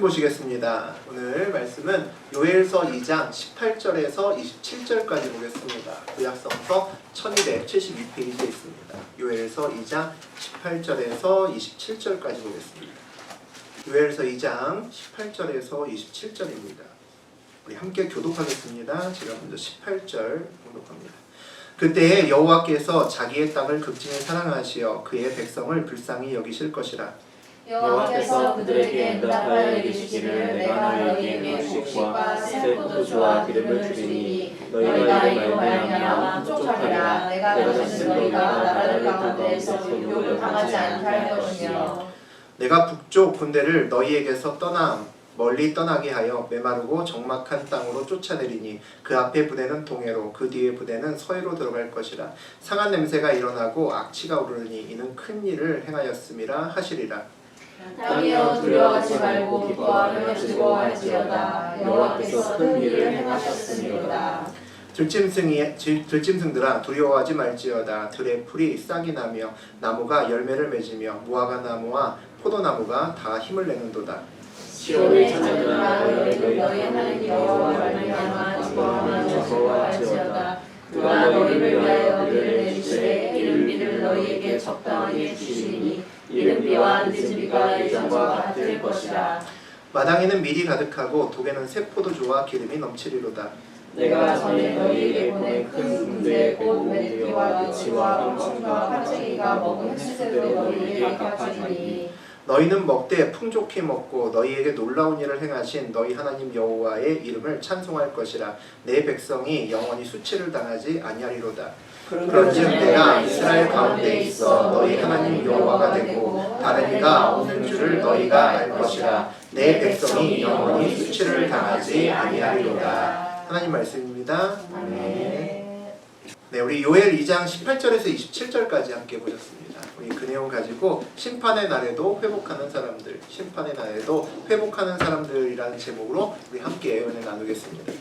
보시겠습니다. 오늘 말씀은 요엘서 2장 18절에서 27절까지 보겠습니다. 구약성서 1272페이지에 있습니다. 요엘서 2장 18절에서 27절까지 보겠습니다. 요엘서 2장 18절에서 27절입니다. 우리 함께 교독하겠습니다. 제가 먼저 18절 교독합니다. 그때에 여호와께서 자기의 땅을 극진히 사랑하시어 그의 백성을 불쌍히 여기실 것이라. 여호와께서 그들에게 응답하여 이르시기를 내가 너희에게 곡식과 새 포도주와 기름을 주리니 너희가 이로 말미암아 풍족하리라. 내가 다시는 너희가 나라들 가운데에서 유혹을 당하지 않게 할 것이며 내가 북쪽 군대를 너희에게서 멀리 떠나게 하여 메마르고 적막한 땅으로 쫓아내리니 그 앞에 부대는 동해로 그 뒤에 부대는 서해로 들어갈 것이라. 상한 냄새가 일어나고 악취가 오르니 이는 큰 일을 행하였음이라 하시리라. 땅이여 두려워하지 말고 기뻐하며 즐거워할지어다. 여호와께서 큰 일을 행하셨으니로다. 들짐승들아 두려워하지 말지어다. 들의 풀이 싹이 나며 나무가 열매를 맺으며 무화과 나무와 포도나무가 다 힘을 내는도다. 시온의 자녀들아 너희는 너희 하나님 여호와를 말미암아 기뻐하며 즐거워할지어다. 그가 너희를 위하여 비를 내리시되 기름비를 너희에게 적당하게 주시니 이른비와 늦은비가 예전과 같을 것이라. 마당에는 밀이 가득하고 독에는 새 포도주와 기름이 넘치리로다. 내가 전에 너희에게 보낸 큰 군대 곧 멜기와 느치와 홍충과 화쟁이가 먹은 횟수대로 너희에게 갚아주니 너희는 먹되 풍족히 먹고 너희에게 놀라운 일을 행하신 너희 하나님 여호와의 이름을 찬송할 것이라. 내 백성이 영원히 수치를 당하지 아니하리로다. 그런즉 내가 이스라엘 가운데 있어 너희 하나님 여호와가 되고 다른 이가 없는 줄을 너희가 알 것이라. 내 백성이 영원히 수치를 당하지 아니하리로다. 하나님 말씀입니다. 네, 우리 요엘 2장 18절에서 27절까지 함께 보셨습니다. 우리 그 내용 가지고 심판의 날에도 회복하는 사람들, 심판의 날에도 회복하는 사람들이라는 제목으로 우리 함께 은혜 나누겠습니다.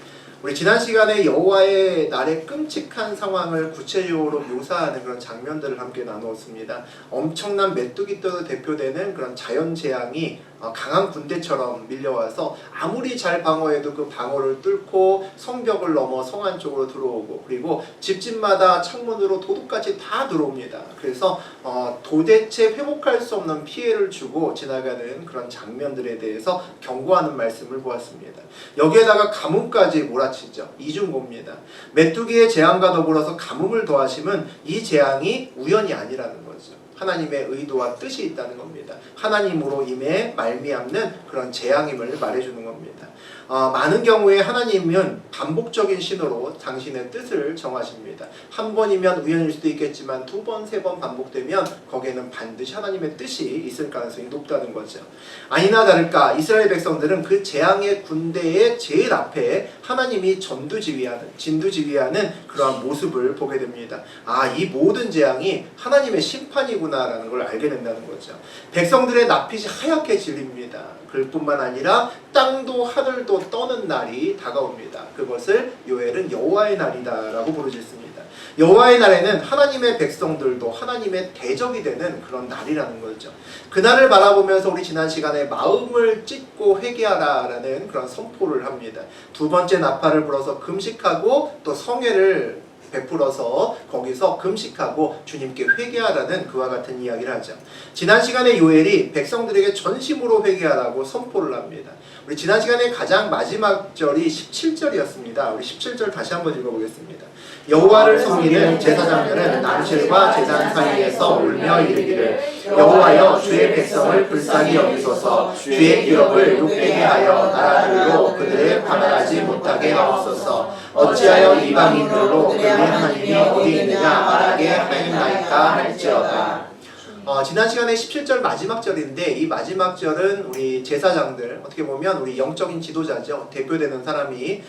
우리 지난 시간에 여호와의 날의 끔찍한 상황을 구체적으로 묘사하는 그런 장면들을 함께 나누었습니다. 엄청난 메뚜기 떼로 대표되는 그런 자연 재앙이 강한 군대처럼 밀려와서 아무리 잘 방어해도 그 방어를 뚫고 성벽을 넘어 성 안쪽으로 들어오고 그리고 집집마다 창문으로 도둑까지 다 들어옵니다. 그래서 도대체 회복할 수 없는 피해를 주고 지나가는 그런 장면들에 대해서 경고하는 말씀을 보았습니다. 여기에다가 가뭄까지 몰아치죠. 이중고입니다. 메뚜기의 재앙과 더불어서 가뭄을 더하심은 이 재앙이 우연이 아니라는 거죠. 하나님의 의도와 뜻이 있다는 겁니다. 하나님으로 임해 말미암는 그런 재앙임을 말해주는 겁니다. 많은 경우에 하나님은 반복적인 신호로 당신의 뜻을 정하십니다. 한 번이면 우연일 수도 있겠지만 두 번, 세 번 반복되면 거기에는 반드시 하나님의 뜻이 있을 가능성이 높다는 거죠. 아니나 다를까 이스라엘 백성들은 그 재앙의 군대의 제일 앞에 하나님이 진두지휘하는 그러한 모습을 보게 됩니다. 이 모든 재앙이 하나님의 심판이구나라는 걸 알게 된다는 거죠. 백성들의 낯빛이 하얗게 질립니다. 그뿐만 아니라 땅도 하늘도 떠는 날이 다가옵니다. 그것을 요엘은 여호와의 날이다라고 부르짖습니다. 여호와의 날에는 하나님의 백성들도 하나님의 대적이 되는 그런 날이라는 거죠. 그날을 바라보면서 우리 지난 시간에 마음을 찢고 회개하라라는 그런 선포를 합니다. 두 번째 나팔을 불어서 금식하고 또 성회를 베풀어서 거기서 금식하고 주님께 회개하라는 그와 같은 이야기를 하죠. 지난 시간에 요엘이 백성들에게 전심으로 회개하라고 선포를 합니다. 우리 지난 시간에 가장 마지막 절이 17절이었습니다. 우리 17절 다시 한번 읽어보겠습니다. 여호와를 섬기는 제사장들은 난실과 제단 사이에서 울며 이르기를 여호와여 주의 백성을 불쌍히 여기소서. 주의 기업을 욕되게 하여 나라들로 그들을 관할하지 못하게 하옵소서. 어찌하여 이방인들로 그의 하나님이 어디 있느냐 말하게 하였나이까 할지어다. 지난 시간에 17절 마지막 절인데 이 마지막 절은 우리 제사장들, 어떻게 보면 우리 영적인 지도자죠. 대표되는 사람이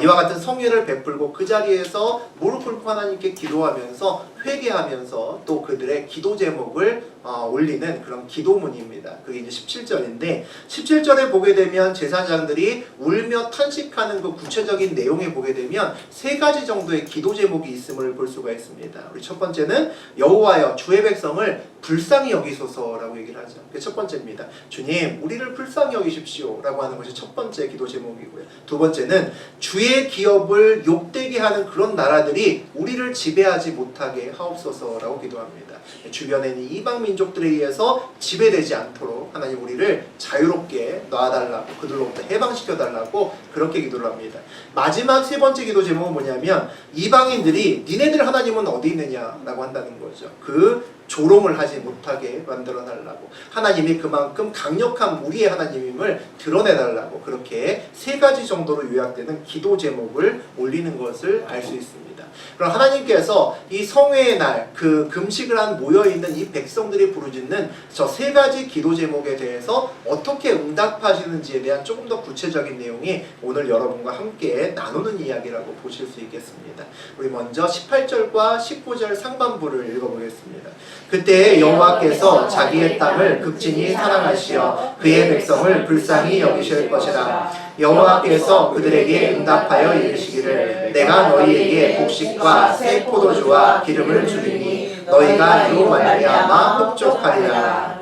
이와 같은 성례를 베풀고 그 자리에서 무릎 꿇고 하나님께 기도하면서 회개하면서 또 그들의 기도 제목을 올리는 그런 기도문입니다. 그게 이제 17절인데 17절에 보게 되면 제사장들이 울며 탄식하는 그 구체적인 내용에 보게 되면 세 가지 정도의 기도 제목이 있음을 볼 수가 있습니다. 우리 첫 번째는 여호와여 주의 백성을 불쌍히 여기소서라고 얘기를 하죠. 그게 첫 번째입니다. 주님 우리를 불쌍히 여기십시오 라고 하는 것이 첫 번째 기도 제목이고요. 두 번째는 주의 기업을 욕되게 하는 그런 나라들이 우리를 지배하지 못하게 하옵소서라고 기도합니다. 주변에 있는 이방 민족들에 의해서 지배되지 않도록 하나님 우리를 자유롭게 놔달라고 그들로부터 해방시켜달라고 그렇게 기도를 합니다. 마지막 세 번째 기도 제목은 뭐냐면 이방인들이 니네들 하나님은 어디 있느냐라고 한다는 거죠. 그 조롱을 하지 못하게 만들어 달라고 하나님이 그만큼 강력한 우리의 하나님임을 드러내달라고 그렇게 세 가지 정도로 요약되는 기도 제목을 올리는 것을 알 수 있습니다. 그럼 하나님께서 이 성회의 날 그 금식을 한 모여있는 이 백성들이 부르짖는 저 세 가지 기도 제목에 대해서 어떻게 응답하시는지에 대한 조금 더 구체적인 내용이 오늘 여러분과 함께 나누는 이야기라고 보실 수 있겠습니다. 우리 먼저 18절과 19절 상반부를 읽어보겠습니다. 그때 여호와께서 자기의 땅을 극진히 사랑하시어 그의 백성을 불쌍히 여기실 것이라. 여호와께서 그들에게 응답하여 이르시기를 내가 너희에게 곡식과 새 포도주와 기름을 주리니 너희가 이로 말미암아 흡족하리라.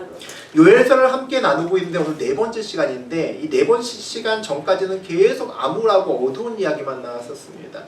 요엘서를 함께 나누고 있는데 오늘 네 번째 시간인데 이 네 번째 시간 전까지는 계속 암울하고 어두운 이야기만 나왔었습니다.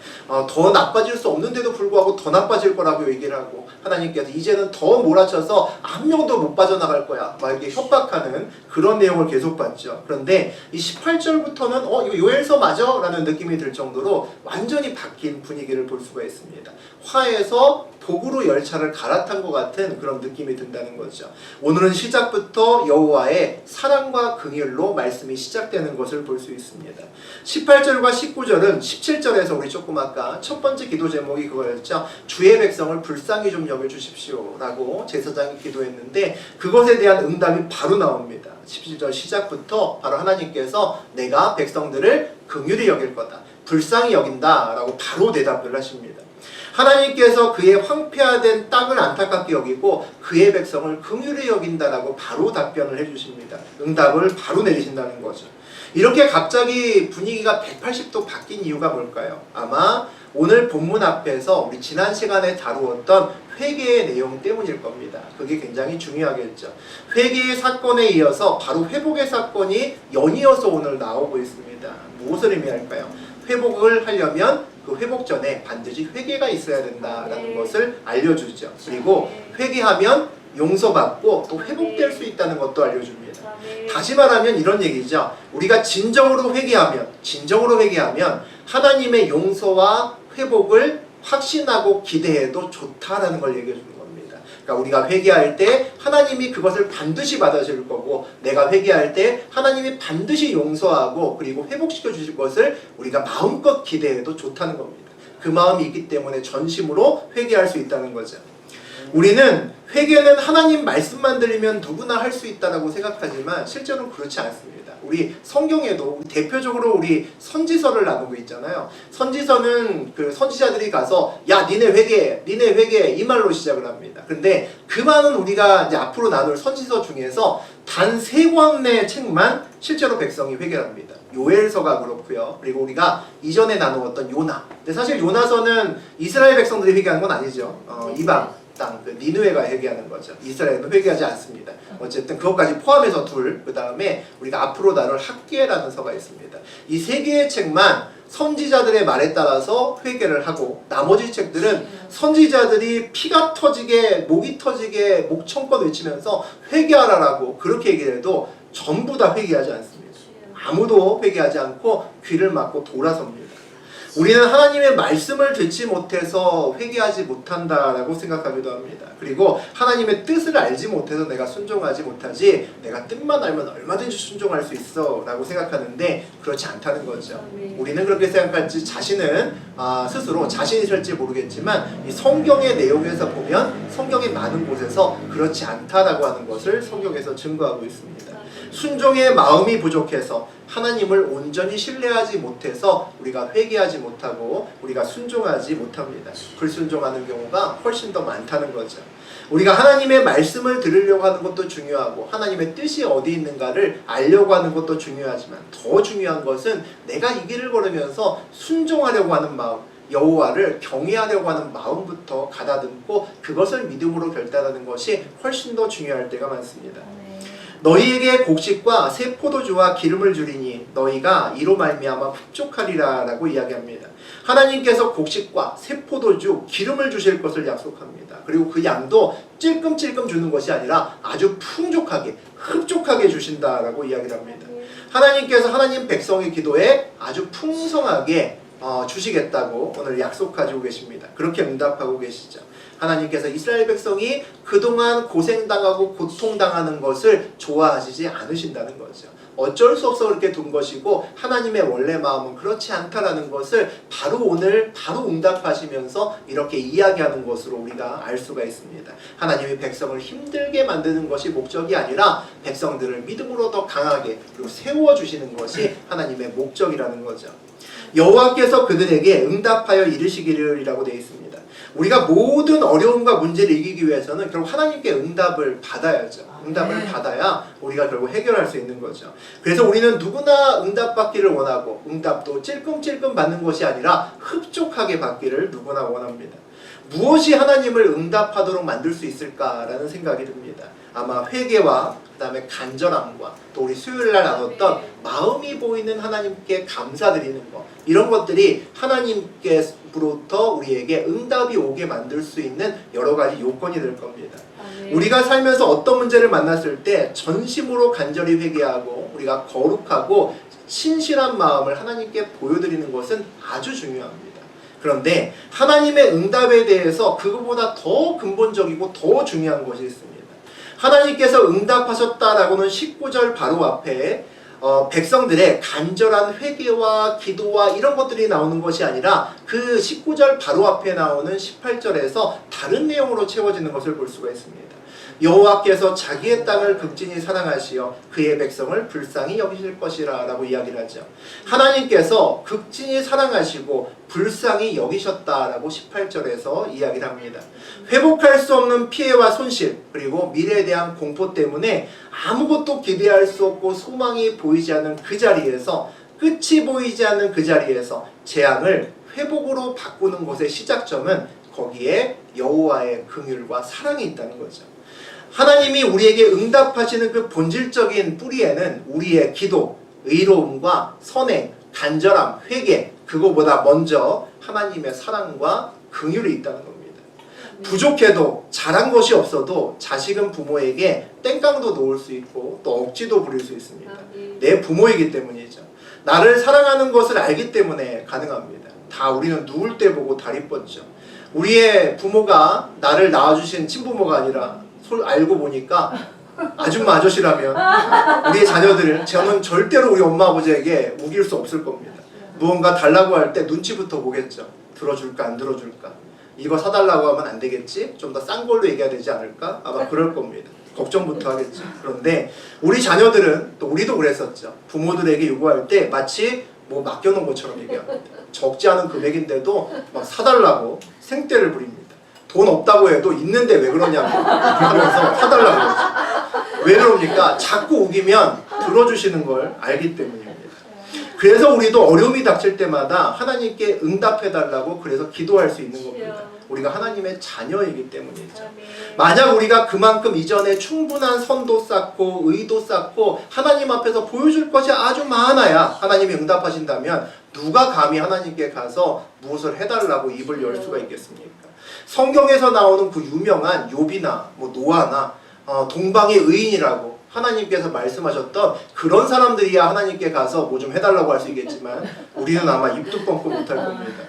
더 나빠질 수 없는데도 불구하고 더 나빠질 거라고 얘기를 하고 하나님께서 이제는 더 몰아쳐서 한 명도 못 빠져나갈 거야 막 이렇게 협박하는 그런 내용을 계속 봤죠. 그런데 이 18절부터는 이거 요엘서 맞아? 라는 느낌이 들 정도로 완전히 바뀐 분위기를 볼 수가 있습니다. 화에서 복으로 열차를 갈아탄 것 같은 그런 느낌이 든다는 거죠. 오늘은 시작부터 여호와의 사랑과 긍휼로 말씀이 시작되는 것을 볼 수 있습니다. 18절과 19절은 17절에서 우리 조금 아까 첫 번째 기도 제목이 그거였죠. 주의 백성을 불쌍히 좀 여겨주십시오 라고 제사장이 기도했는데 그것에 대한 응답이 바로 나옵니다. 17절 시작부터 바로 하나님께서 내가 백성들을 긍휼히 여길 거다, 불쌍히 여긴다 라고 바로 대답을 하십니다. 하나님께서 그의 황폐화된 땅을 안타깝게 여기고 그의 백성을 긍휼히 여긴다라고 바로 답변을 해주십니다. 응답을 바로 내리신다는 거죠. 이렇게 갑자기 분위기가 180도 바뀐 이유가 뭘까요? 아마 오늘 본문 앞에서 우리 지난 시간에 다루었던 회개의 내용 때문일 겁니다. 그게 굉장히 중요하겠죠. 회개의 사건에 이어서 바로 회복의 사건이 연이어서 오늘 나오고 있습니다. 무엇을 의미할까요? 회복을 하려면 그 회복 전에 반드시 회개가 있어야 된다라는 것을 알려주죠. 그리고 회개하면 용서받고 또 회복될 수 있다는 것도 알려줍니다. 다시 말하면 이런 얘기죠. 우리가 진정으로 회개하면 하나님의 용서와 회복을 확신하고 기대해도 좋다라는 걸 얘기해 주는 겁니다. 그러니까 우리가 회개할 때 하나님이 그것을 반드시 받아줄 거고 내가 회개할 때 하나님이 반드시 용서하고 그리고 회복시켜 주실 것을 우리가 마음껏 기대해도 좋다는 겁니다. 그 마음이 있기 때문에 전심으로 회개할 수 있다는 거죠. 우리는 회개는 하나님 말씀만 들리면 누구나 할 수 있다고 생각하지만 실제로는 그렇지 않습니다. 우리 성경에도 대표적으로 우리 선지서를 나누고 있잖아요. 선지서는 그 선지자들이 가서 야 니네 회개해 이 말로 시작을 합니다. 근데 그 많은 우리가 이제 앞으로 나눌 선지서 중에서 단 3권의 책만 실제로 백성이 회개합니다. 요엘서가 그렇고요. 그리고 우리가 이전에 나누었던 요나. 근데 사실 요나서는 이스라엘 백성들이 회개하는 건 아니죠. 이방 땅, 그 니느웨가 회개하는 거죠. 이스라엘은 회개하지 않습니다. 어쨌든 그것까지 포함해서 그 다음에 우리가 앞으로 다룰 학계라는 서가 있습니다. 이 3개의 책만 선지자들의 말에 따라서 회개를 하고 나머지 책들은 선지자들이 피가 터지게 목이 터지게 목청껏 외치면서 회개하라라고 그렇게 얘기를 해도 전부 다 회개하지 않습니다. 아무도 회개하지 않고 귀를 막고 돌아섭니다. 우리는 하나님의 말씀을 듣지 못해서 회개하지 못한다라고 생각하기도 합니다. 그리고 하나님의 뜻을 알지 못해서 내가 순종하지 못하지 내가 뜻만 알면 얼마든지 순종할 수 있어 라고 생각하는데 그렇지 않다는 거죠. 우리는 그렇게 생각할지 자신은 스스로 자신이 있을지 모르겠지만 이 성경의 내용에서 보면 성경의 많은 곳에서 그렇지 않다라고 하는 것을 성경에서 증거하고 있습니다. 순종의 마음이 부족해서 하나님을 온전히 신뢰하지 못해서 우리가 회개하지 못하고 우리가 순종하지 못합니다. 불순종하는 경우가 훨씬 더 많다는 거죠. 우리가 하나님의 말씀을 들으려고 하는 것도 중요하고 하나님의 뜻이 어디 있는가를 알려고 하는 것도 중요하지만 더 중요한 것은 내가 이 길을 걸으면서 순종하려고 하는 마음, 여호와를 경외하려고 하는 마음부터 가다듬고 그것을 믿음으로 결단하는 것이 훨씬 더 중요할 때가 많습니다. 너희에게 곡식과 새 포도주와 기름을 주리니 너희가 이로 말미암아 흡족하리라 라고 이야기합니다. 하나님께서 곡식과 새 포도주, 기름을 주실 것을 약속합니다. 그리고 그 양도 찔끔찔끔 주는 것이 아니라 아주 풍족하게, 흡족하게 주신다라고 이야기를 합니다. 하나님께서 하나님 백성의 기도에 아주 풍성하게 주시겠다고 오늘 약속하시고 계십니다. 그렇게 응답하고 계시죠. 하나님께서 이스라엘 백성이 그동안 고생당하고 고통당하는 것을 좋아하시지 않으신다는 거죠. 어쩔 수 없어 그렇게 둔 것이고 하나님의 원래 마음은 그렇지 않다라는 것을 바로 오늘 바로 응답하시면서 이렇게 이야기하는 것으로 우리가 알 수가 있습니다. 하나님이 백성을 힘들게 만드는 것이 목적이 아니라 백성들을 믿음으로 더 강하게 그리고 세워주시는 것이 하나님의 목적이라는 거죠. 여호와께서 그들에게 응답하여 이르시기를이라고 되어 있습니다. 우리가 모든 어려움과 문제를 이기기 위해서는 결국 하나님께 응답을 받아야죠. 응답을 받아야 우리가 결국 해결할 수 있는 거죠. 그래서 우리는 누구나 응답받기를 원하고 응답도 찔끔찔끔 받는 것이 아니라 흡족하게 받기를 누구나 원합니다. 무엇이 하나님을 응답하도록 만들 수 있을까라는 생각이 듭니다. 아마 회개와 그 다음에 간절함과 또 우리 수요일날 나눴던 마음이 보이는 하나님께 감사드리는 것, 이런 것들이 하나님께로부터 우리에게 응답이 오게 만들 수 있는 여러 가지 요건이 될 겁니다. 우리가 살면서 어떤 문제를 만났을 때 전심으로 간절히 회개하고 우리가 거룩하고 신실한 마음을 하나님께 보여드리는 것은 아주 중요합니다. 그런데 하나님의 응답에 대해서 그것보다 더 근본적이고 더 중요한 것이 있습니다. 하나님께서 응답하셨다라고는 19절 바로 앞에 백성들의 간절한 회개와 기도와 이런 것들이 나오는 것이 아니라 그 19절 바로 앞에 나오는 18절에서 다른 내용으로 채워지는 것을 볼 수가 있습니다. 여호와께서 자기의 땅을 극진히 사랑하시어 그의 백성을 불쌍히 여기실 것이라 라고 이야기를 하죠. 하나님께서 극진히 사랑하시고 불쌍히 여기셨다라고 18절에서 이야기를 합니다. 회복할 수 없는 피해와 손실 그리고 미래에 대한 공포 때문에 아무것도 기대할 수 없고 소망이 보이지 않는 그 자리에서 끝이 보이지 않는 그 자리에서 재앙을 회복으로 바꾸는 것의 시작점은 거기에 여호와의 긍휼과 사랑이 있다는 거죠. 하나님이 우리에게 응답하시는 그 본질적인 뿌리에는 우리의 기도, 의로움과 선행, 간절함, 회개, 그거보다 먼저 하나님의 사랑과 긍휼이 있다는 겁니다. 부족해도 잘한 것이 없어도 자식은 부모에게 땡깡도 놓을 수 있고 또 억지도 부릴 수 있습니다. 내 부모이기 때문이죠. 나를 사랑하는 것을 알기 때문에 가능합니다. 다 우리는 누울 때 보고 다리 뻗죠. 우리의 부모가 나를 낳아주신 친부모가 아니라 알고 보니까 아줌마 아저씨라면 우리의 자녀들을 저는 절대로 우리 엄마 아버지에게 우길 수 없을 겁니다. 무언가 달라고 할 때 눈치부터 보겠죠. 들어줄까 안 들어줄까, 이거 사달라고 하면 안 되겠지, 좀 더 싼 걸로 얘기해야 되지 않을까, 아마 그럴 겁니다. 걱정부터 하겠죠. 그런데 우리 자녀들은 또 우리도 그랬었죠. 부모들에게 요구할 때 마치 뭐 맡겨놓은 것처럼 얘기합니다. 적지 않은 금액인데도 막 사달라고 생떼를 부립니다. 돈 없다고 해도 있는데 왜 그러냐고 하면서 사달라고 그러죠. 왜 그럽니까? 자꾸 우기면 들어주시는 걸 알기 때문입니다. 그래서 우리도 어려움이 닥칠 때마다 하나님께 응답해달라고 그래서 기도할 수 있는 겁니다. 우리가 하나님의 자녀이기 때문이죠. 만약 우리가 그만큼 이전에 충분한 선도 쌓고 의도 쌓고 하나님 앞에서 보여줄 것이 아주 많아야 하나님이 응답하신다면 누가 감히 하나님께 가서 무엇을 해달라고 입을 열 수가 있겠습니까? 성경에서 나오는 그 유명한 욥이나 뭐 노아나 동방의 의인이라고 하나님께서 말씀하셨던 그런 사람들이야 하나님께 가서 뭐 좀 해달라고 할 수 있겠지만 우리는 아마 입도 뻥끗 못할 겁니다.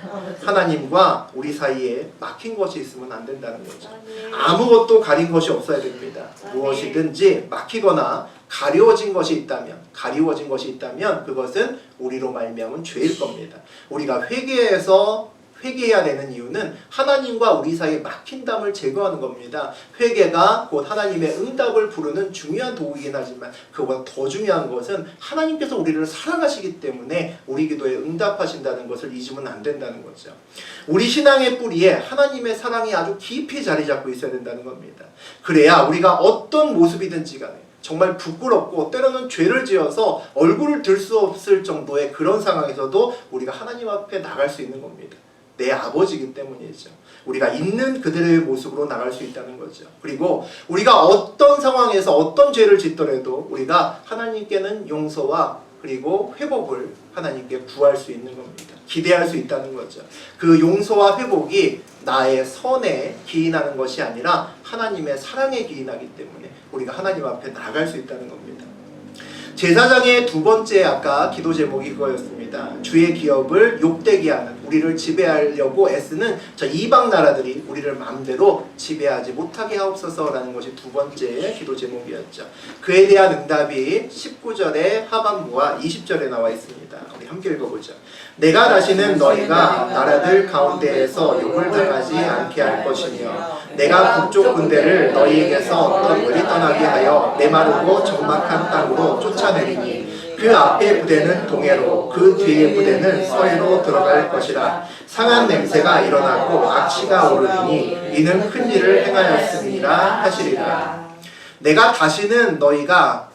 하나님과 우리 사이에 막힌 것이 있으면 안 된다는 거죠. 아무것도 가린 것이 없어야 됩니다. 무엇이든지 막히거나 가리워진 것이 있다면 그것은 우리로 말미암은 죄일 겁니다. 우리가 회개해서 회개해야 되는 이유는 하나님과 우리 사이에 막힌 담을 제거하는 겁니다. 회개가 곧 하나님의 응답을 부르는 중요한 도구이긴 하지만 그보다 더 중요한 것은 하나님께서 우리를 사랑하시기 때문에 우리 기도에 응답하신다는 것을 잊으면 안 된다는 거죠. 우리 신앙의 뿌리에 하나님의 사랑이 아주 깊이 자리 잡고 있어야 된다는 겁니다. 그래야 우리가 어떤 모습이든지 간에 정말 부끄럽고 때로는 죄를 지어서 얼굴을 들 수 없을 정도의 그런 상황에서도 우리가 하나님 앞에 나갈 수 있는 겁니다. 내 아버지이기 때문이죠. 우리가 있는 그들의 모습으로 나갈 수 있다는 거죠. 그리고 우리가 어떤 상황에서 어떤 죄를 짓더라도 우리가 하나님께는 용서와 그리고 회복을 하나님께 구할 수 있는 겁니다. 기대할 수 있다는 거죠. 그 용서와 회복이 나의 선에 기인하는 것이 아니라 하나님의 사랑에 기인하기 때문에 우리가 하나님 앞에 나갈 수 있다는 겁니다. 제사장의 두 번째 아까 기도 제목이 그거였습니다. 주의 기업을 욕되게 하는, 우리를 지배하려고 애쓰는 저 이방 나라들이 우리를 마음대로 지배하지 못하게 하옵소서라는 것이 두 번째 기도 제목이었죠. 그에 대한 응답이 19절의 하반부와 20절에 나와 있습니다. 우리 함께 읽어보죠. 내가 다시는 너희가 나라들 가운데에서 욕을 당하지 않게 할 것이며 내가 북쪽 군대를 너희에게서 멀리 떠나게 하여 메마르고 적막한 땅으로 쫓아내리니 그 앞에 부대는 동해로 그 뒤에 부대는 서해로 들어갈 것이라. 상한 냄새가 일어나고 악취가 오르니 이는 큰 일을 행하였음이라 하시리라. 내가 다시는 너희가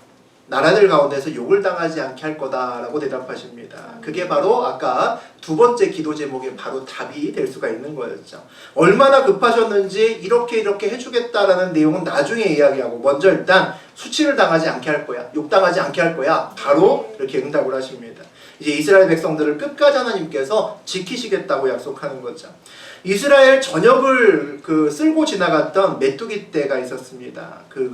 나라들 가운데서 욕을 당하지 않게 할 거다라고 대답하십니다. 그게 바로 아까 두 번째 기도 제목의 바로 답이 될 수가 있는 거였죠. 얼마나 급하셨는지 이렇게 해주겠다라는 내용은 나중에 이야기하고 먼저 일단 수치를 당하지 않게 할 거야, 욕당하지 않게 할 거야, 바로 이렇게 응답을 하십니다. 이제 이스라엘 백성들을 끝까지 하나님께서 지키시겠다고 약속하는 거죠. 이스라엘 전역을 쓸고 지나갔던 메뚜기 떼가 있었습니다. 그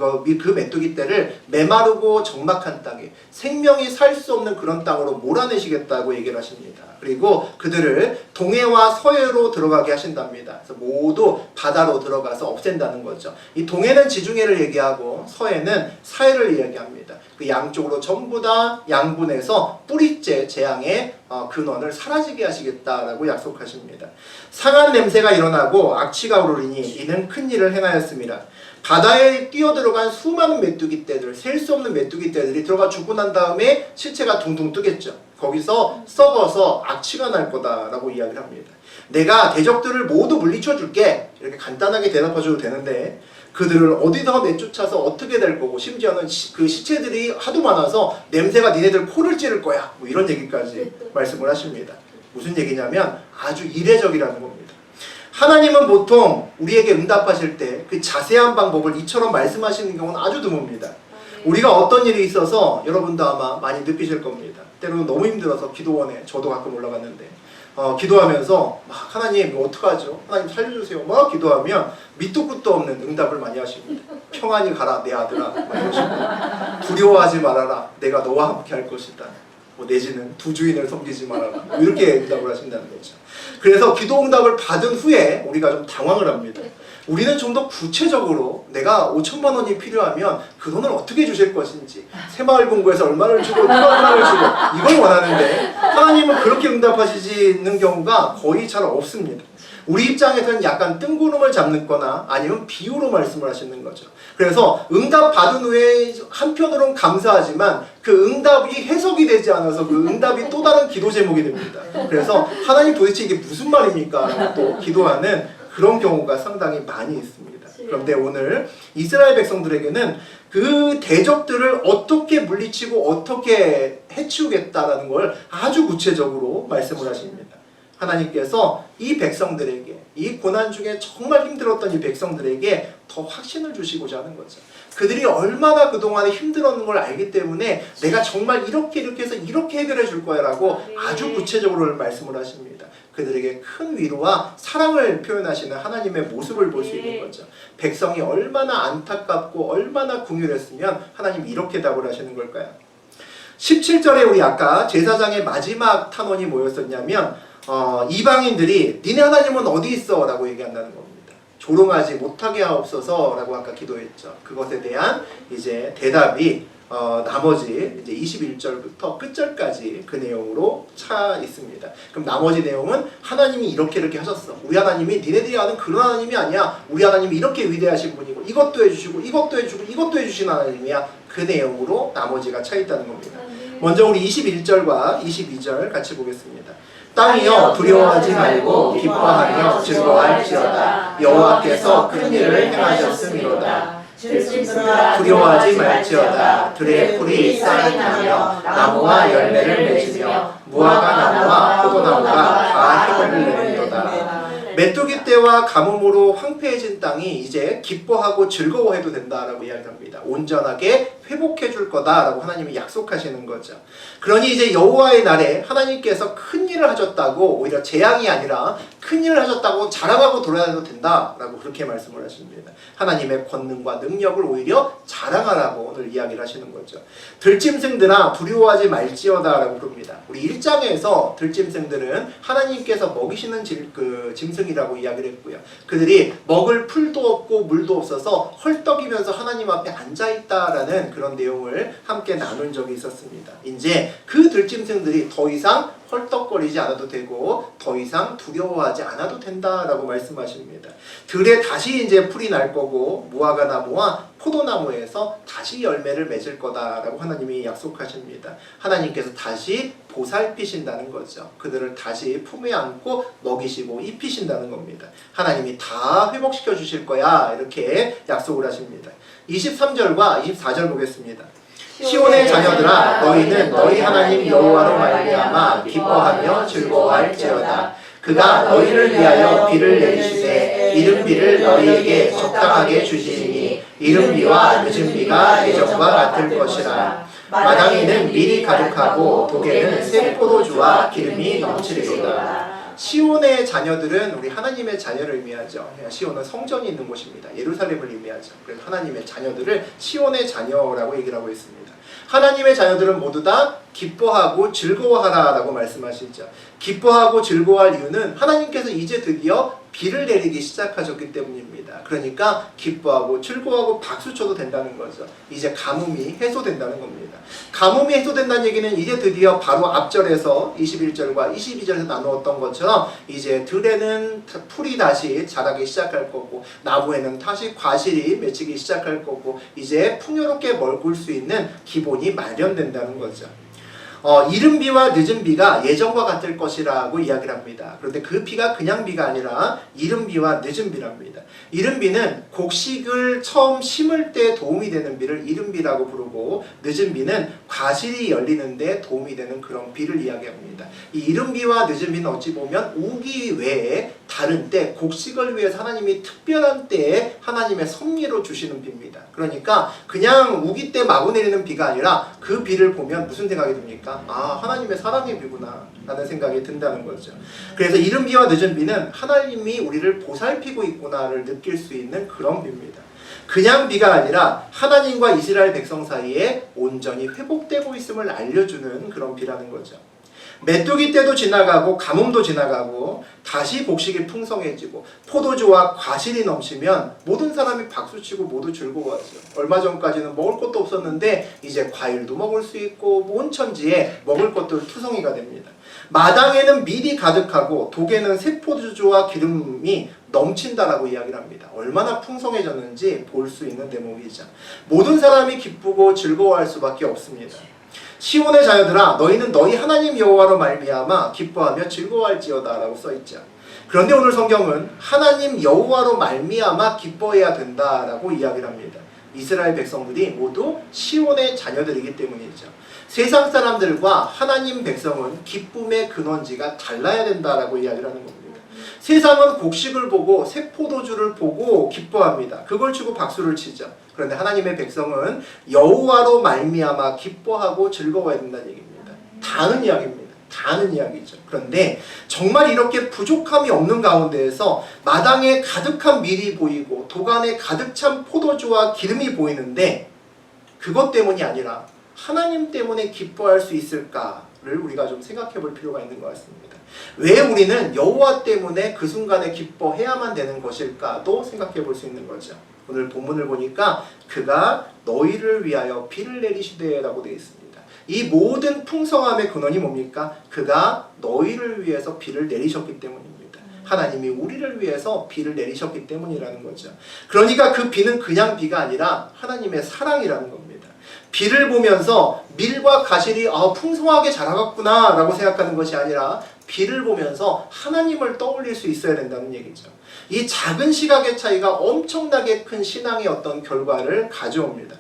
메뚜기 떼를 메마르고 적막한 땅에 생명이 살 수 없는 그런 땅으로 몰아내시겠다고 얘기를 하십니다. 그리고 그들을 동해와 서해로 들어가게 하신답니다. 그래서 모두 바다로 들어가서 없앤다는 거죠. 이 동해는 지중해를 얘기하고 서해는 사해를 이야기합니다. 그 양쪽으로 전부 다 양분해서 뿌리째 재앙의 근원을 사라지게 하시겠다라고 약속하십니다. 상한 냄새가 일어나고 악취가 오르리니 이는 큰 일을 행하였습니다. 바다에 뛰어들어간 수많은 메뚜기 떼들, 셀 수 없는 메뚜기 떼들이 들어가 죽고 난 다음에 실체가 둥둥 뜨겠죠. 거기서 썩어서 악취가 날 거다라고 이야기를 합니다. 내가 대적들을 모두 물리쳐 줄게, 이렇게 간단하게 대답해줘도 되는데 그들을 어디서 내쫓아서 어떻게 될 거고, 심지어는 그 시체들이 하도 많아서 냄새가 니네들 코를 찌를 거야, 뭐 이런 얘기까지 말씀을 하십니다. 무슨 얘기냐면 아주 이례적이라는 겁니다. 하나님은 보통 우리에게 응답하실 때 그 자세한 방법을 이처럼 말씀하시는 경우는 아주 드뭅니다. 우리가 어떤 일이 있어서 여러분도 아마 많이 느끼실 겁니다. 때로는 너무 힘들어서 기도원에 저도 가끔 올라갔는데 기도하면서 막 하나님 어떡하죠? 하나님 살려주세요. 막 기도하면 밑도 끝도 없는 응답을 많이 하십니다. 평안히 가라 내 아들아, 막 이러시고 두려워하지 말아라 내가 너와 함께 할 것이다. 내지는 두 주인을 섬기지 말아라, 이렇게 응답을 하신다는 거죠. 그래서 기도 응답을 받은 후에 우리가 좀 당황을 합니다. 우리는 좀 더 구체적으로 내가 5천만 원이 필요하면 그 돈을 어떻게 주실 것인지, 새마을본고에서 얼마를 주고 누가 얼마를 주고 이걸 원하는데 하나님은 그렇게 응답하시는 경우가 거의 잘 없습니다. 우리 입장에서는 약간 뜬구름을 잡는 거나 아니면 비유로 말씀을 하시는 거죠. 그래서 응답 받은 후에 한편으로는 감사하지만 그 응답이 해석이 되지 않아서 그 응답이 또 다른 기도 제목이 됩니다. 그래서 하나님 도대체 이게 무슨 말입니까? 라고 또 기도하는 그런 경우가 상당히 많이 있습니다. 그런데 오늘 이스라엘 백성들에게는 그 대적들을 어떻게 물리치고 어떻게 해치우겠다라는 걸 아주 구체적으로 말씀을 하십니다. 하나님께서 이 백성들에게, 이 고난 중에 정말 힘들었던 이 백성들에게 더 확신을 주시고자 하는 거죠. 그들이 얼마나 그동안에 힘들었는 걸 알기 때문에 내가 정말 이렇게 해서 이렇게 해결해 줄 거야 라고 아주 구체적으로 말씀을 하십니다. 그들에게 큰 위로와 사랑을 표현하시는 하나님의 모습을 볼 수 있는 거죠. 백성이 얼마나 안타깝고 얼마나 궁휼했으면 하나님 이렇게 답을 하시는 걸까요? 17절에 우리 아까 제사장의 마지막 탄원이 뭐였었냐면 이방인들이 니네 하나님은 어디 있어? 라고 얘기한다는 겁니다. 조롱하지 못하게 하옵소서 라고 아까 기도했죠. 그것에 대한 이제 대답이 나머지 이제 21절부터 끝절까지 그 내용으로 차 있습니다. 그럼 나머지 내용은 하나님이 이렇게 하셨어. 우리 하나님이 니네들이 아는 그런 하나님이 아니야. 우리 하나님이 이렇게 위대하신 분이고 이것도 해주시고 이것도 해주고 이것도 해주신 하나님이야. 그 내용으로 나머지가 차 있다는 겁니다. 먼저 우리 21절과 22절 같이 보겠습니다. 땅이여 두려워하지 말고 기뻐하며 즐거워할지어다. 여호와께서 큰 일을 행하셨음이로다. 두려워하지 말지어다. 들의 풀이 싹이 나며 나무와 열매를 맺으며 무화과 나무와 포도나무가 다 해벌을 내리도다. 메뚜기 떼와 가뭄으로 황폐해진 땅이 이제 기뻐하고 즐거워해도 된다라고 이야기합니다. 온전하게 회복해 줄 거다라고 하나님이 약속하시는 거죠. 그러니 이제 여호와의 날에 하나님께서 큰 일을 하셨다고, 오히려 재앙이 아니라 큰 일을 하셨다고 자랑하고 돌아다녀도 된다라고 그렇게 말씀을 하십니다. 하나님의 권능과 능력을 오히려 자랑하라고 오늘 이야기를 하시는 거죠. 들짐승들아 두려워하지 말지어다라고 부릅니다. 우리 1장에서 들짐승들은 하나님께서 먹이시는 짐승이라고 이야기를 했고요. 그들이 먹을 풀도 없고 물도 없어서 헐떡이면서 하나님 앞에 앉아있다라는 그런 내용을 함께 나눈 적이 있었습니다. 이제 그 들짐승들이 더 이상 헐떡거리지 않아도 되고 더 이상 두려워하지 않아도 된다라고 말씀하십니다. 들에 다시 이제 풀이 날 거고 무화과 나무와 포도나무에서 다시 열매를 맺을 거다라고 하나님이 약속하십니다. 하나님께서 다시 보살피신다는 거죠. 그들을 다시 품에 안고 먹이시고 입히신다는 겁니다. 하나님이 다 회복시켜 주실 거야 이렇게 약속을 하십니다. 23절과 24절 보겠습니다. 시온의 자녀들아 너희는 너희 하나님 여호와로 말미암아 기뻐하며 즐거워할지어다. 그가 너희를 위하여 비를 내리시되 이른 비를 너희에게 적당하게 주시니 이른 비와 늦은 비가 예전과 같을 것이라. 마당에는 밀이 가득하고 독에는 새 포도주와 기름이 넘치리로다. 시온의 자녀들은 우리 하나님의 자녀를 의미하죠. 시온은 성전이 있는 곳입니다. 예루살렘을 의미하죠. 그래서 하나님의 자녀들을 시온의 자녀라고 얘기를 하고 있습니다. 하나님의 자녀들은 모두 다 기뻐하고 즐거워하라라고 말씀하시죠. 기뻐하고 즐거워할 이유는 하나님께서 이제 드디어 비를 내리기 시작하셨기 때문입니다. 그러니까 기뻐하고 즐거워하고 박수쳐도 된다는 거죠. 이제 가뭄이 해소된다는 겁니다. 가뭄이 해소된다는 얘기는 이제 드디어 바로 앞절에서 21절과 22절에서 나누었던 것처럼 이제 들에는 풀이 다시 자라기 시작할 거고 나무에는 다시 과실이 맺히기 시작할 거고 이제 풍요롭게 먹을 수 있는 기본이 마련된다는 거죠. 이른 비와 늦은 비가 예전과 같을 것이라고 이야기를 합니다. 그런데 그 비가 그냥 비가 아니라 이른 비와 늦은 비랍니다. 이른 비는 곡식을 처음 심을 때 도움이 되는 비를 이른 비라고 부르고 늦은 비는 과실이 열리는데 도움이 되는 그런 비를 이야기합니다. 이 이른 비와 늦은 비는 어찌 보면 우기 외에 다른 때 곡식을 위해서 하나님이 특별한 때에 하나님의 섭리로 주시는 비입니다. 그러니까 그냥 우기 때 마구 내리는 비가 아니라 그 비를 보면 무슨 생각이 듭니까? 아, 하나님의 사랑의 비구나 라는 생각이 든다는 거죠. 그래서 이른 비와 늦은 비는 하나님이 우리를 보살피고 있구나를 느낄 수 있는 그런 비입니다. 그냥 비가 아니라 하나님과 이스라엘 백성 사이에 온전히 회복되고 있음을 알려주는 그런 비라는 거죠. 메뚜기 때도 지나가고 가뭄도 지나가고 다시 곡식이 풍성해지고 포도주와 과실이 넘치면 모든 사람이 박수치고 모두 즐거워하죠. 얼마 전까지는 먹을 것도 없었는데 이제 과일도 먹을 수 있고 온 천지에 먹을 것도 투성이가 됩니다. 마당에는 밀이 가득하고 독에는 새 포도주와 기름이 넘친다라고 이야기를 합니다. 얼마나 풍성해졌는지 볼 수 있는 대목이죠. 모든 사람이 기쁘고 즐거워할 수밖에 없습니다. 시온의 자녀들아 너희는 너희 하나님 여호와로 말미암아 기뻐하며 즐거워할지어다 라고 써있죠. 그런데 오늘 성경은 하나님 여호와로 말미암아 기뻐해야 된다라고 이야기를 합니다. 이스라엘 백성들이 모두 시온의 자녀들이기 때문이죠. 세상 사람들과 하나님 백성은 기쁨의 근원지가 달라야 된다라고 이야기를 하는 겁니다. 세상은 곡식을 보고 새 포도주를 보고 기뻐합니다. 그걸 치고 박수를 치죠. 그런데 하나님의 백성은 여호와로 말미암아 기뻐하고 즐거워야 된다는 얘기입니다. 다른 이야기입니다. 다른 이야기죠. 그런데 정말 이렇게 부족함이 없는 가운데에서 마당에 가득한 밀이 보이고 도간에 가득 찬 포도주와 기름이 보이는데 그것 때문이 아니라 하나님 때문에 기뻐할 수 있을까? 우리가 좀 생각해 볼 필요가 있는 것 같습니다. 왜 우리는 여호와 때문에 그 순간에 기뻐해야만 되는 것일까도 생각해 볼 수 있는 거죠. 오늘 본문을 보니까 그가 너희를 위하여 비를 내리시되 라고 되어 있습니다. 이 모든 풍성함의 근원이 뭡니까? 그가 너희를 위해서 비를 내리셨기 때문입니다. 하나님이 우리를 위해서 비를 내리셨기 때문이라는 거죠. 그러니까 그 비는 그냥 비가 아니라 하나님의 사랑이라는 겁니다. 비를 보면서 밀과 가실이 풍성하게 자라갔구나 라고 생각하는 것이 아니라 비를 보면서 하나님을 떠올릴 수 있어야 된다는 얘기죠. 이 작은 시각의 차이가 엄청나게 큰 신앙의 어떤 결과를 가져옵니다.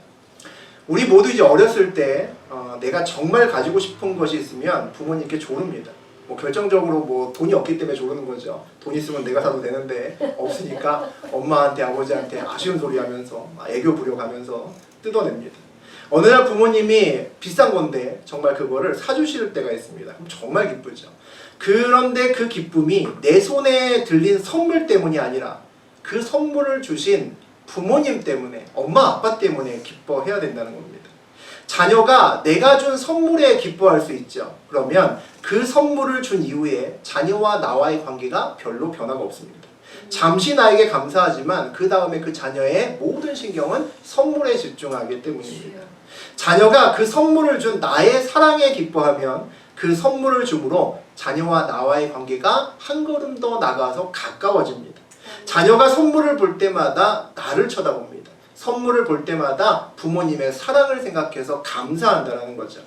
우리 모두 이제 어렸을 때 내가 정말 가지고 싶은 것이 있으면 부모님께 조릅니다. 결정적으로 돈이 없기 때문에 조르는 거죠. 돈 있으면 내가 사도 되는데 없으니까 엄마한테 아버지한테 아쉬운 소리 하면서 애교 부려가면서 뜯어냅니다. 어느 날 부모님이 비싼 건데 정말 그거를 사주실 때가 있습니다. 그럼 정말 기쁘죠. 그런데 그 기쁨이 내 손에 들린 선물 때문이 아니라 그 선물을 주신 부모님 때문에, 엄마 아빠 때문에 기뻐해야 된다는 겁니다. 자녀가 내가 준 선물에 기뻐할 수 있죠. 그러면 그 선물을 준 이후에 자녀와 나와의 관계가 별로 변화가 없습니다. 잠시 나에게 감사하지만 그 다음에 그 자녀의 모든 신경은 선물에 집중하기 때문입니다. 자녀가 그 선물을 준 나의 사랑에 기뻐하면 그 선물을 줌으로 자녀와 나와의 관계가 한 걸음 더 나가서 가까워집니다. 자녀가 선물을 볼 때마다 나를 쳐다봅니다. 선물을 볼 때마다 부모님의 사랑을 생각해서 감사한다는 거죠.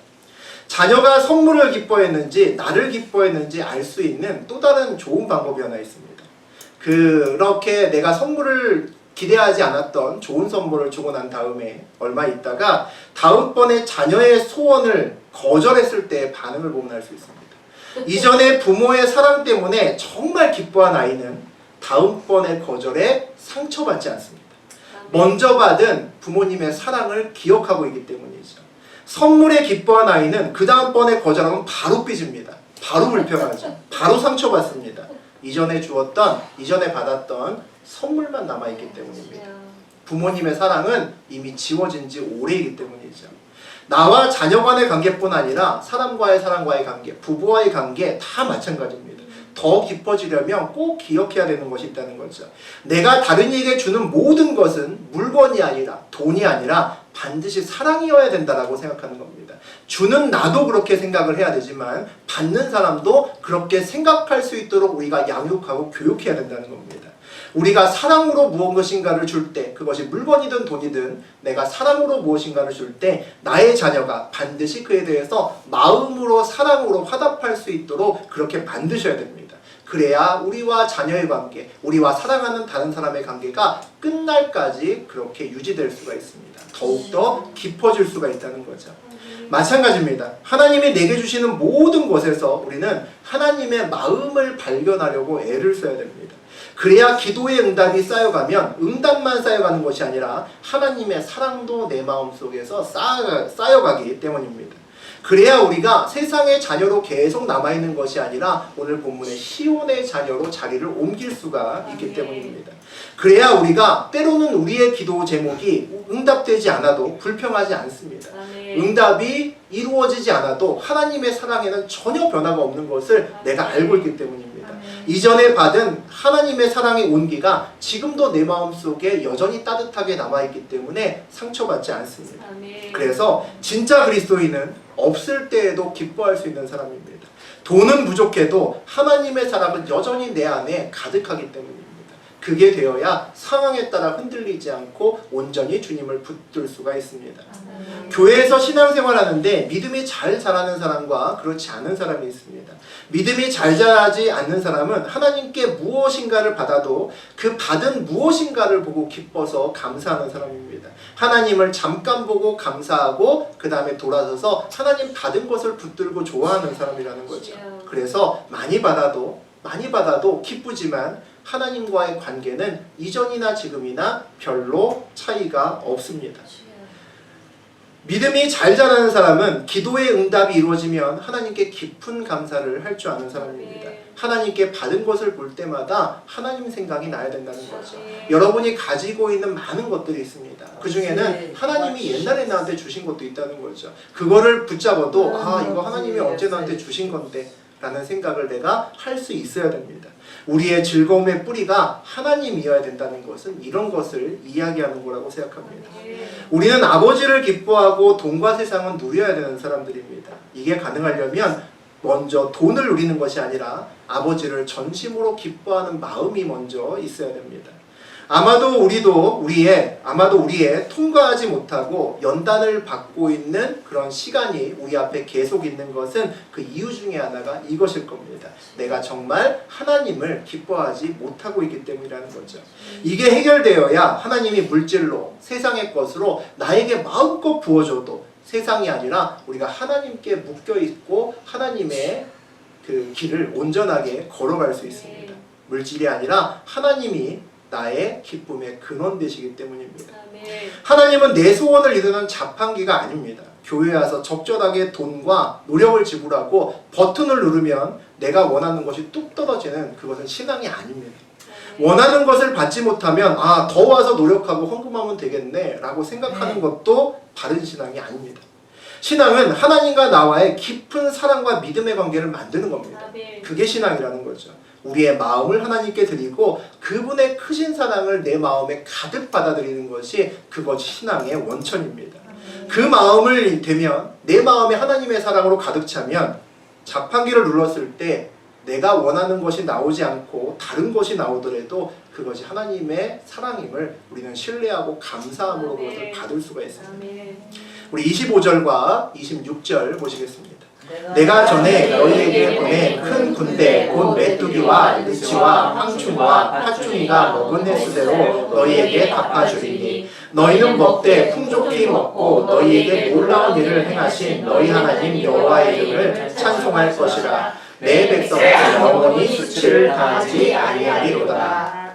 자녀가 선물을 기뻐했는지 나를 기뻐했는지 알 수 있는 또 다른 좋은 방법이 하나 있습니다. 그렇게 내가 선물을 기대하지 않았던 좋은 선물을 주고 난 다음에 얼마 있다가 다음번에 자녀의 소원을 거절했을 때의 반응을 보면 알 수 있습니다. 이전에 부모의 사랑 때문에 정말 기뻐한 아이는 다음번의 거절에 상처받지 않습니다. 먼저 받은 부모님의 사랑을 기억하고 있기 때문이죠. 선물에 기뻐한 아이는 그 다음번에 거절하면 바로 삐집니다. 바로 불평하죠. 바로 상처받습니다. 이전에 주었던, 이전에 받았던 선물만 남아있기 때문입니다. 부모님의 사랑은 이미 지워진 지 오래이기 때문이죠. 나와 자녀 간의 관계뿐 아니라 사람과의 관계, 부부와의 관계 다 마찬가지입니다. 더 깊어지려면 꼭 기억해야 되는 것이 있다는 거죠. 내가 다른 이에게 주는 모든 것은 물건이 아니라 돈이 아니라 반드시 사랑이어야 된다라고 생각하는 겁니다. 주는 나도 그렇게 생각을 해야 되지만 받는 사람도 그렇게 생각할 수 있도록 우리가 양육하고 교육해야 된다는 겁니다. 우리가 사랑으로 무엇인가를 줄 때, 그것이 물건이든 돈이든 내가 사랑으로 무엇인가를 줄 때 나의 자녀가 반드시 그에 대해서 마음으로 사랑으로 화답할 수 있도록 그렇게 만드셔야 됩니다. 그래야 우리와 자녀의 관계, 우리와 사랑하는 다른 사람의 관계가 끝날까지 그렇게 유지될 수가 있습니다. 더욱더 깊어질 수가 있다는 거죠. 마찬가지입니다. 하나님이 내게 주시는 모든 것에서 우리는 하나님의 마음을 발견하려고 애를 써야 됩니다. 그래야 기도의 응답이 쌓여가면 응답만 쌓여가는 것이 아니라 하나님의 사랑도 내 마음속에서 쌓여가기 때문입니다. 그래야 우리가 세상의 자녀로 계속 남아있는 것이 아니라 오늘 본문의 시온의 자녀로 자리를 옮길 수가 있기 때문입니다. 그래야 우리가 때로는 우리의 기도 제목이 응답되지 않아도 불평하지 않습니다. 응답이 이루어지지 않아도 하나님의 사랑에는 전혀 변화가 없는 것을 내가 알고 있기 때문입니다. 이전에 받은 하나님의 사랑의 온기가 지금도 내 마음속에 여전히 따뜻하게 남아있기 때문에 상처받지 않습니다. 그래서 진짜 그리스도인은 없을 때에도 기뻐할 수 있는 사람입니다. 돈은 부족해도 하나님의 사랑은 여전히 내 안에 가득하기 때문입니다. 그게 되어야 상황에 따라 흔들리지 않고 온전히 주님을 붙들 수가 있습니다. 교회에서 신앙생활하는데 믿음이 잘 자라는 사람과 그렇지 않은 사람이 있습니다. 믿음이 잘 자라지 않는 사람은 하나님께 무엇인가를 받아도 그 받은 무엇인가를 보고 기뻐서 감사하는 사람입니다. 하나님을 잠깐 보고 감사하고 그 다음에 돌아서서 하나님 받은 것을 붙들고 좋아하는 사람이라는 거죠. 그래서 많이 받아도 기쁘지만 하나님과의 관계는 이전이나 지금이나 별로 차이가 없습니다. 믿음이 잘 자라는 사람은 기도의 응답이 이루어지면 하나님께 깊은 감사를 할 줄 아는 사람입니다. 하나님께 받은 것을 볼 때마다 하나님 생각이 나야 된다는 거죠. 여러분이 가지고 있는 많은 것들이 있습니다. 그 중에는 하나님이 옛날에 나한테 주신 것도 있다는 거죠. 그거를 붙잡아도 이거 하나님이 언제 나한테 주신 건데 라는 생각을 내가 할 수 있어야 됩니다. 우리의 즐거움의 뿌리가 하나님이어야 된다는 것은 이런 것을 이야기하는 거라고 생각합니다. 우리는 아버지를 기뻐하고 돈과 세상은 누려야 되는 사람들입니다. 이게 가능하려면 먼저 돈을 누리는 것이 아니라 아버지를 전심으로 기뻐하는 마음이 먼저 있어야 됩니다. 아마도 우리의 통과하지 못하고 연단을 받고 있는 그런 시간이 우리 앞에 계속 있는 것은 그 이유 중에 하나가 이것일 겁니다. 내가 정말 하나님을 기뻐하지 못하고 있기 때문이라는 거죠. 이게 해결되어야 하나님이 물질로 세상의 것으로 나에게 마음껏 부어줘도 세상이 아니라 우리가 하나님께 묶여있고 하나님의 그 길을 온전하게 걸어갈 수 있습니다. 물질이 아니라 하나님이 나의 기쁨의 근원 되시기 때문입니다. 하나님은 내 소원을 이루는 자판기가 아닙니다. 교회에 와서 적절하게 돈과 노력을 지불하고 버튼을 누르면 내가 원하는 것이 뚝 떨어지는 그것은 신앙이 아닙니다. 원하는 것을 받지 못하면 더 와서 노력하고 헌금하면 되겠네 라고 생각하는 것도 바른 신앙이 아닙니다. 신앙은 하나님과 나와의 깊은 사랑과 믿음의 관계를 만드는 겁니다. 그게 신앙이라는 거죠. 우리의 마음을 하나님께 드리고 그분의 크신 사랑을 내 마음에 가득 받아들이는 것이 그것이 신앙의 원천입니다. 그 마음을 되면 내 마음에 하나님의 사랑으로 가득 차면 자판기를 눌렀을 때 내가 원하는 것이 나오지 않고 다른 것이 나오더라도 그것이 하나님의 사랑임을 우리는 신뢰하고 감사함으로 그것을 받을 수가 있습니다. 우리 25절과 26절 보시겠습니다. 내가 전에 너희에게 보낸 큰 군대 곧 메뚜기와 느치와 황충과 팥충이가 먹은 횟수대로 너희에게 갚아주리니 너희는 먹되 풍족히 먹고 너희에게 놀라운 일을 행하신 너희 하나님 여호와의 이름을 찬송할 것이라. 내 백성은 영원히 수치를 당하지 아니하리로다.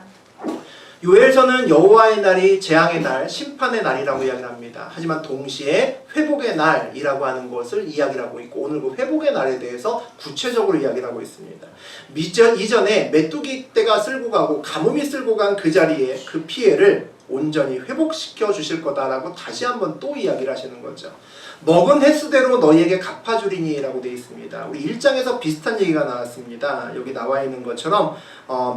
요엘서는 여호와의 날이 재앙의 날, 심판의 날이라고 이야기를 합니다. 하지만 동시에 회복의 날이라고 하는 것을 이야기를 하고 있고 오늘 그 회복의 날에 대해서 구체적으로 이야기를 하고 있습니다. 이전에 메뚜기 떼가 쓸고 가고 가뭄이 쓸고 간 그 자리에 그 피해를 온전히 회복시켜 주실 거다라고 다시 한번 또 이야기를 하시는 거죠. 먹은 횟수대로 너희에게 갚아주리니 라고 되어 있습니다. 우리 1장에서 비슷한 얘기가 나왔습니다. 여기 나와 있는 것처럼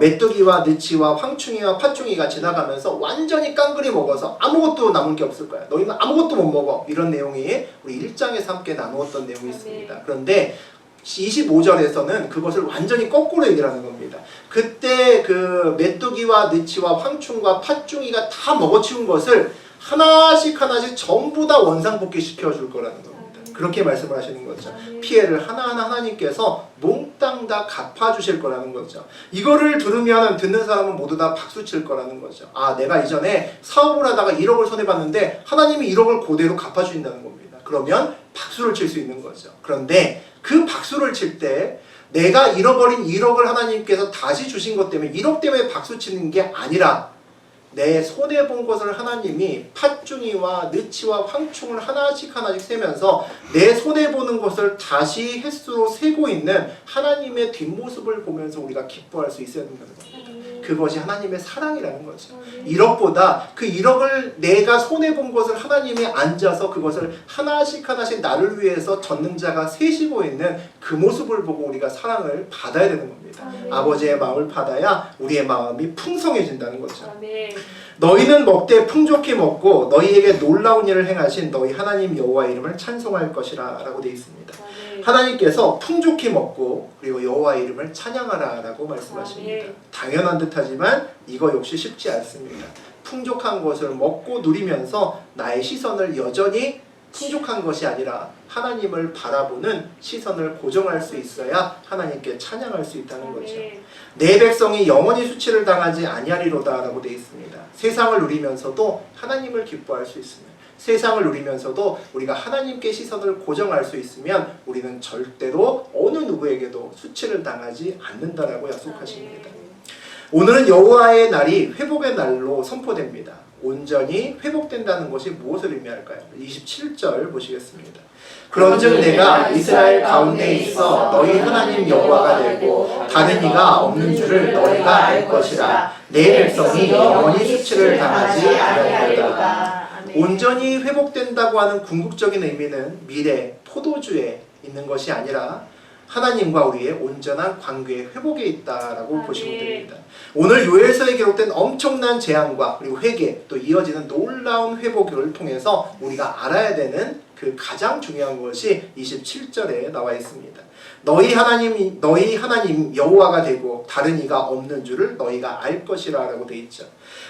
메뚜기와 느치와 황충이와 팥충이가 지나가면서 완전히 깡그리 먹어서 아무것도 남은 게 없을 거야. 너희는 아무것도 못 먹어. 이런 내용이 우리 1장에서 함께 나누었던 내용이 있습니다. 그런데 25절에서는 그것을 완전히 거꾸로 얘기를 하는 겁니다. 그때 그 메뚜기와 느치와 황충과 팥충이가 다 먹어치운 것을 하나씩 전부 다 원상복귀 시켜줄 거라는 겁니다. 그렇게 말씀을 하시는 거죠. 피해를 하나하나 하나님께서 몽땅 다 갚아주실 거라는 거죠. 이거를 들으면 듣는 사람은 모두 다 박수칠 거라는 거죠. 내가 이전에 사업을 하다가 1억을 손해봤는데 하나님이 1억을 그대로 갚아주신다는 겁니다. 그러면 박수를 칠 수 있는 거죠. 그런데 그 박수를 칠 때 내가 잃어버린 1억을 하나님께서 다시 주신 것 때문에 1억 때문에 박수 치는 게 아니라 내 손해본 것을 하나님이 팥중이와 느치와 황충을 하나씩 세면서 내 손해보는 것을 다시 횟수로 세고 있는 하나님의 뒷모습을 보면서 우리가 기뻐할 수 있어야 된다는 겁니다. 그것이 하나님의 사랑이라는 거죠. 1억보다 그 1억을 내가 손해본 것을 하나님이 앉아서 그것을 하나씩 나를 위해서 전능자가 세시고 있는 그 모습을 보고 우리가 사랑을 받아야 되는 겁니다. 아버지의 마음을 받아야 우리의 마음이 풍성해진다는 거죠. 너희는 먹되 풍족히 먹고 너희에게 놀라운 일을 행하신 너희 하나님 여호와의 이름을 찬송할 것이라 라고 되어 있습니다. 하나님께서 풍족히 먹고 그리고 여호와의 이름을 찬양하라 라고 말씀하십니다. 당연한 듯하지만 이거 역시 쉽지 않습니다. 풍족한 것을 먹고 누리면서 나의 시선을 여전히 풍족한 것이 아니라 하나님을 바라보는 시선을 고정할 수 있어야 하나님께 찬양할 수 있다는 거죠. 내 백성이 영원히 수치를 당하지 아니하리로다 라고 되어 있습니다. 세상을 누리면서도 하나님을 기뻐할 수 있습니다. 세상을 누리면서도 우리가 하나님께 시선을 고정할 수 있으면 우리는 절대로 어느 누구에게도 수치를 당하지 않는다라고 약속하십니다. 오늘은 여호와의 날이 회복의 날로 선포됩니다. 온전히 회복된다는 것이 무엇을 의미할까요? 27절 보시겠습니다. 그런즉 내가 이스라엘 가운데 있어 너희 하나님 여호와가 되고 다른 이가 없는 줄을 너희가 알 것이라. 내 백성이 영원히 수치를 당하지 아니하리로다. 온전히 회복된다고 하는 궁극적인 의미는 미래 포도주에 있는 것이 아니라 하나님과 우리의 온전한 관계의 회복에 있다라고 보시면 됩니다. 오늘 요엘서에 기록된 엄청난 재앙과 그리고 회개 또 이어지는 놀라운 회복을 통해서 우리가 알아야 되는 그 가장 중요한 것이 27절에 나와 있습니다. 너희 하나님 여호와가 되고 다른 이가 없는 줄을 너희가 알 것이라 라고 되어 있죠.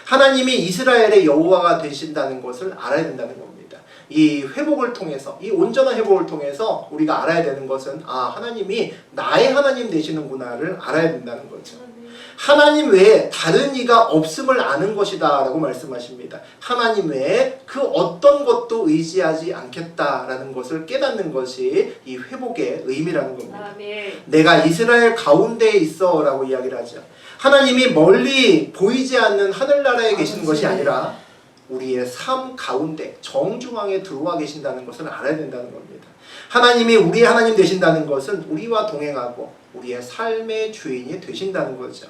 하나님이 이스라엘의 여호와가 되신다는 것을 알아야 된다는 겁니다. 이 회복을 통해서, 이 온전한 회복을 통해서 우리가 알아야 되는 것은 하나님이 나의 하나님 되시는구나를 알아야 된다는 거죠. 하나님 외에 다른 이가 없음을 아는 것이다 라고 말씀하십니다. 하나님 외에 그 어떤 것도 의지하지 않겠다라는 것을 깨닫는 것이 이 회복의 의미라는 겁니다. 내가 이스라엘 가운데에 있어 라고 이야기를 하죠. 하나님이 멀리 보이지 않는 하늘나라에 계시는 것이 아니라 우리의 삶 가운데 정중앙에 들어와 계신다는 것을 알아야 된다는 겁니다. 하나님이 우리의 하나님 되신다는 것은 우리와 동행하고 우리의 삶의 주인이 되신다는 거죠.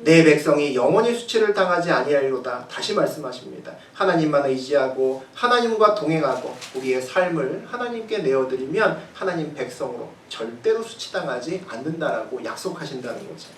내 백성이 영원히 수치를 당하지 아니하리로다. 다시 말씀하십니다. 하나님만 의지하고 하나님과 동행하고 우리의 삶을 하나님께 내어드리면 하나님 백성으로 절대로 수치당하지 않는다라고 약속하신다는 거죠.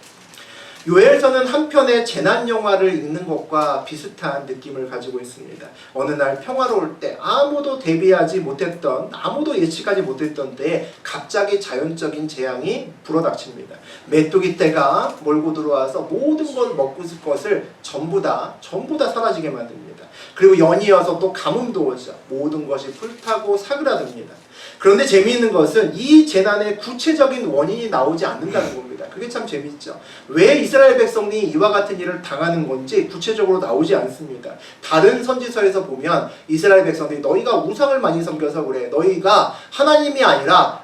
요엘서는 한편의 재난 영화를 읽는 것과 비슷한 느낌을 가지고 있습니다. 어느 날 평화로울 때 아무도 대비하지 못했던, 아무도 예측하지 못했던 때에 갑자기 자연적인 재앙이 불어닥칩니다. 메뚜기 떼가 몰고 들어와서 모든 걸 먹고 있을 것을 전부 다 사라지게 만듭니다. 그리고 연이어서 또 가뭄도 오죠. 모든 것이 불타고 사그라듭니다. 그런데 재미있는 것은 이 재난의 구체적인 원인이 나오지 않는다는 겁니다. 그게 참 재밌죠. 왜 이스라엘 백성이 이와 같은 일을 당하는 건지 구체적으로 나오지 않습니다. 다른 선지서에서 보면 이스라엘 백성들이 너희가 우상을 많이 섬겨서 그래, 너희가 하나님이 아니라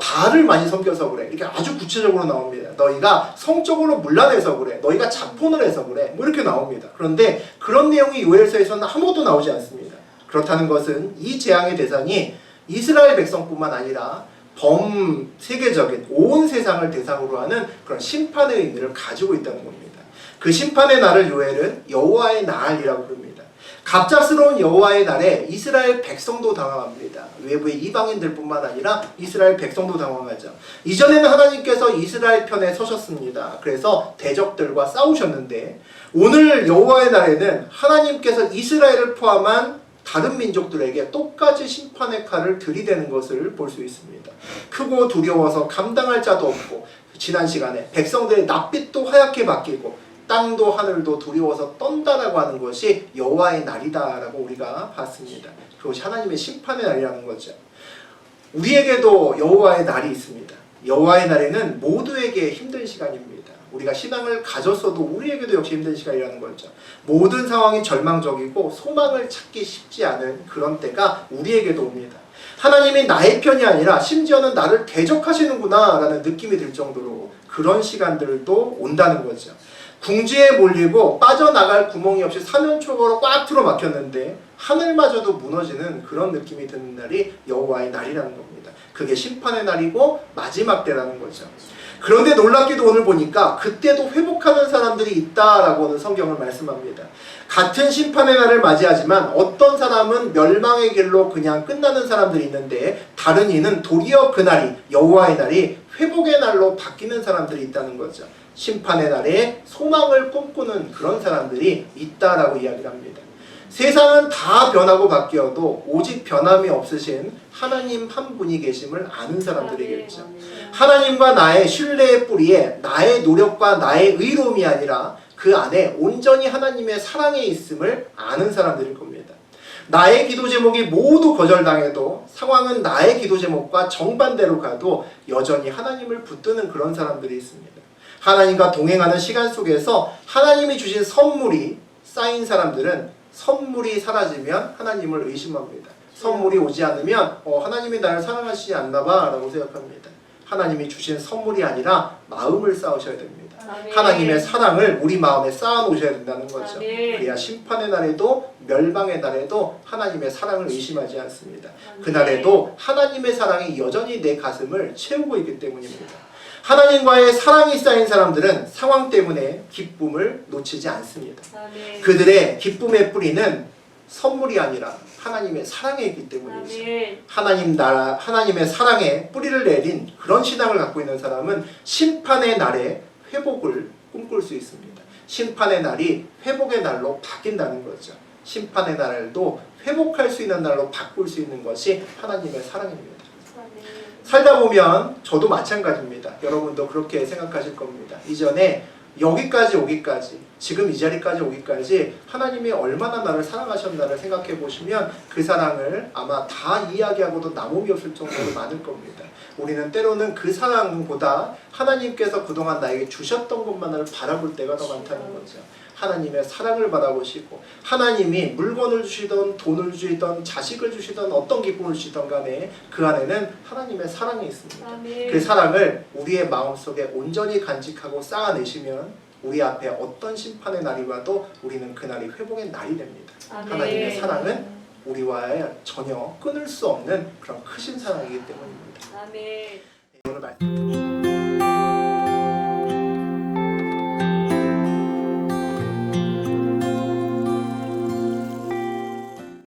바알을 많이 섬겨서 그래, 이렇게 아주 구체적으로 나옵니다. 너희가 성적으로 문란해서 그래, 너희가 자폰을 해서 그래, 뭐 이렇게 나옵니다. 그런데 그런 내용이 요엘서에서는 아무것도 나오지 않습니다. 그렇다는 것은 이 재앙의 대상이 이스라엘 백성뿐만 아니라 범세계적인 온 세상을 대상으로 하는 그런 심판의 의미를 가지고 있다는 겁니다. 그 심판의 날을 요엘은 여호와의 날이라고 부릅니다. 갑작스러운 여호와의 날에 이스라엘 백성도 당황합니다. 외부의 이방인들뿐만 아니라 이스라엘 백성도 당황하죠. 이전에는 하나님께서 이스라엘 편에 서셨습니다. 그래서 대적들과 싸우셨는데 오늘 여호와의 날에는 하나님께서 이스라엘을 포함한 다른 민족들에게 똑같이 심판의 칼을 들이대는 것을 볼 수 있습니다. 크고 두려워서 감당할 자도 없고 지난 시간에 백성들의 낯빛도 하얗게 바뀌고 땅도 하늘도 두려워서 떤다라고 하는 것이 여호와의 날이다라고 우리가 봤습니다. 그것이 하나님의 심판의 날이라는 거죠. 우리에게도 여호와의 날이 있습니다. 여호와의 날에는 모두에게 힘든 시간입니다. 우리가 신앙을 가졌어도 우리에게도 역시 힘든 시간이라는 거죠. 모든 상황이 절망적이고 소망을 찾기 쉽지 않은 그런 때가 우리에게도 옵니다. 하나님이 나의 편이 아니라 심지어는 나를 대적하시는구나 라는 느낌이 들 정도로 그런 시간들도 온다는 거죠. 궁지에 몰리고 빠져나갈 구멍이 없이 사면초가로 꽉 틀어막혔는데 하늘마저도 무너지는 그런 느낌이 드는 날이 여호와의 날이라는 겁니다. 그게 심판의 날이고 마지막 때라는 거죠. 그런데 놀랍게도 오늘 보니까 그때도 회복하는 사람들이 있다라고는 성경을 말씀합니다. 같은 심판의 날을 맞이하지만 어떤 사람은 멸망의 길로 그냥 끝나는 사람들이 있는데 다른 이는 도리어 그날이 여호와의 날이 회복의 날로 바뀌는 사람들이 있다는 거죠. 심판의 날에 소망을 꿈꾸는 그런 사람들이 있다라고 이야기를 합니다. 세상은 다 변하고 바뀌어도 오직 변함이 없으신 하나님 한 분이 계심을 아는 사람들이겠죠. 하나님과 나의 신뢰의 뿌리에 나의 노력과 나의 의로움이 아니라 그 안에 온전히 하나님의 사랑에 있음을 아는 사람들일 겁니다. 나의 기도 제목이 모두 거절당해도 상황은 나의 기도 제목과 정반대로 가도 여전히 하나님을 붙드는 그런 사람들이 있습니다. 하나님과 동행하는 시간 속에서 하나님이 주신 선물이 쌓인 사람들은 선물이 사라지면 하나님을 의심합니다. 선물이 오지 않으면 하나님이 나를 사랑하시지 않나 봐 라고 생각합니다. 하나님이 주신 선물이 아니라 마음을 쌓으셔야 됩니다. 하나님의 사랑을 우리 마음에 쌓아 놓으셔야 된다는 거죠. 아멘. 그래야 심판의 날에도 멸망의 날에도 하나님의 사랑을 의심하지 않습니다. 그날에도 하나님의 사랑이 여전히 내 가슴을 채우고 있기 때문입니다. 하나님과의 사랑이 쌓인 사람들은 상황 때문에 기쁨을 놓치지 않습니다. 아멘. 그들의 기쁨의 뿌리는 선물이 아니라 하나님의 사랑에 있기 때문이죠. 아멘. 하나님의 사랑에 뿌리를 내린 그런 신앙을 갖고 있는 사람은 심판의 날에 회복을 꿈꿀 수 있습니다. 심판의 날이 회복의 날로 바뀐다는 거죠. 심판의 날도 회복할 수 있는 날로 바꿀 수 있는 것이 하나님의 사랑입니다. 살다 보면 저도 마찬가지입니다. 여러분도 그렇게 생각하실 겁니다. 이전에 여기까지 오기까지, 지금 이 자리까지 오기까지 하나님이 얼마나 나를 사랑하셨나를 생각해 보시면 그 사랑을 아마 다 이야기하고도 남음이 없을 정도로 많을 겁니다. 우리는 때로는 그 사랑보다 하나님께서 그동안 나에게 주셨던 것만을 바라볼 때가 더 많다는 거죠. 하나님의 사랑을 바라보시고 하나님이 물건을 주시던 돈을 주시던 자식을 주시던 어떤 기쁨을 주시던 간에 그 안에는 하나님의 사랑이 있습니다. 아멘. 그 사랑을 우리의 마음속에 온전히 간직하고 쌓아내시면 우리 앞에 어떤 심판의 날이 와도 우리는 그날이 회복의 날이 됩니다. 아멘. 하나님의 사랑은 우리와의 전혀 끊을 수 없는 그런 크신 사랑이기 때문입니다. 아멘. 오늘 말씀